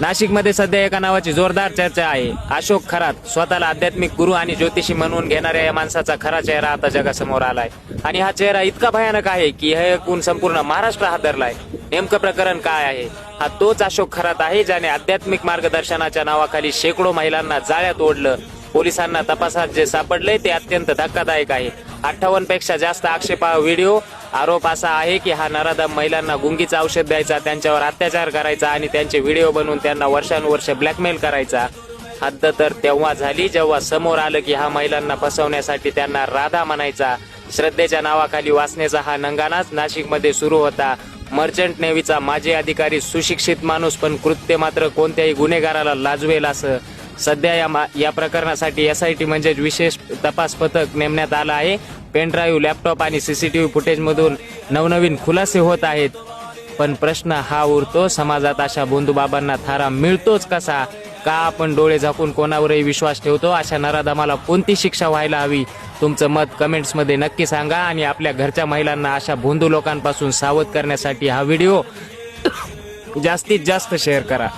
नाशिकमध्ये सध्या एका नावाची जोरदार चर्चा आहे. अशोक खरात स्वतःला आध्यात्मिक गुरु आणि ज्योतिषी म्हणून घेणाऱ्या या माणसाचा खरा चेहरा आता जगासमोर आलाय. आणि हा चेहरा इतका भयानक आहे की हे ऐकून संपूर्ण महाराष्ट्र हादरलाय. नेमकं प्रकरण काय आहे? हा तोच अशोक खरात आहे ज्याने आध्यात्मिक मार्गदर्शनाच्या नावाखाली शेकडो महिलांना जाळ्यात ओढलं. पोलिसांना तपासात जे सापडले ते अत्यंत धक्कादायक आहे. 58 पेक्षा जास्त आक्षेपार्ह व्हिडिओ. आरोप असा आहे की हा नराधम महिलांना गुंगीचं औषध द्यायचा, त्यांच्यावर अत्याचार करायचा आणि त्यांचे व्हिडिओ बनवून त्यांना वर्षानुवर्ष ब्लॅकमेल करायचा. हद्द तर तेव्हा झाली जेव्हा समोर आलं की हा महिलांना फसवण्यासाठी त्यांना राधा म्हणायचा. श्रद्धेच्या नावाखाली वाचण्याचा हा नंगानाच नाशिकमध्ये सुरू होता. मर्चंट नेव्हीचा माजी अधिकारी, सुशिक्षित माणूस, पण कृत्य मात्र कोणत्याही गुन्हेगाराला लाजवेल असं. सध्या या प्रकरणासाठी SIT म्हणजेच विशेष तपास पथक नेमण्यात आलं आहे. पेनड्राईव्ह, लॅपटॉप आणि CCTV फुटेजमधून नवनवीन खुलासे होत आहेत. पण प्रश्न हा उरतो, समाजात अशा भोंदूबाबांना थारा मिळतोच कसा? का आपण डोळे झाकून कोणावरही विश्वास ठेवतो? अशा नराधमाला कोणती शिक्षा व्हायला हवी? तुमचं मत कमेंट्समध्ये नक्की सांगा आणि आपल्या घरच्या महिलांना अशा भोंदू लोकांपासून सावध करण्यासाठी हा व्हिडिओ जास्तीत जास्त शेअर करा.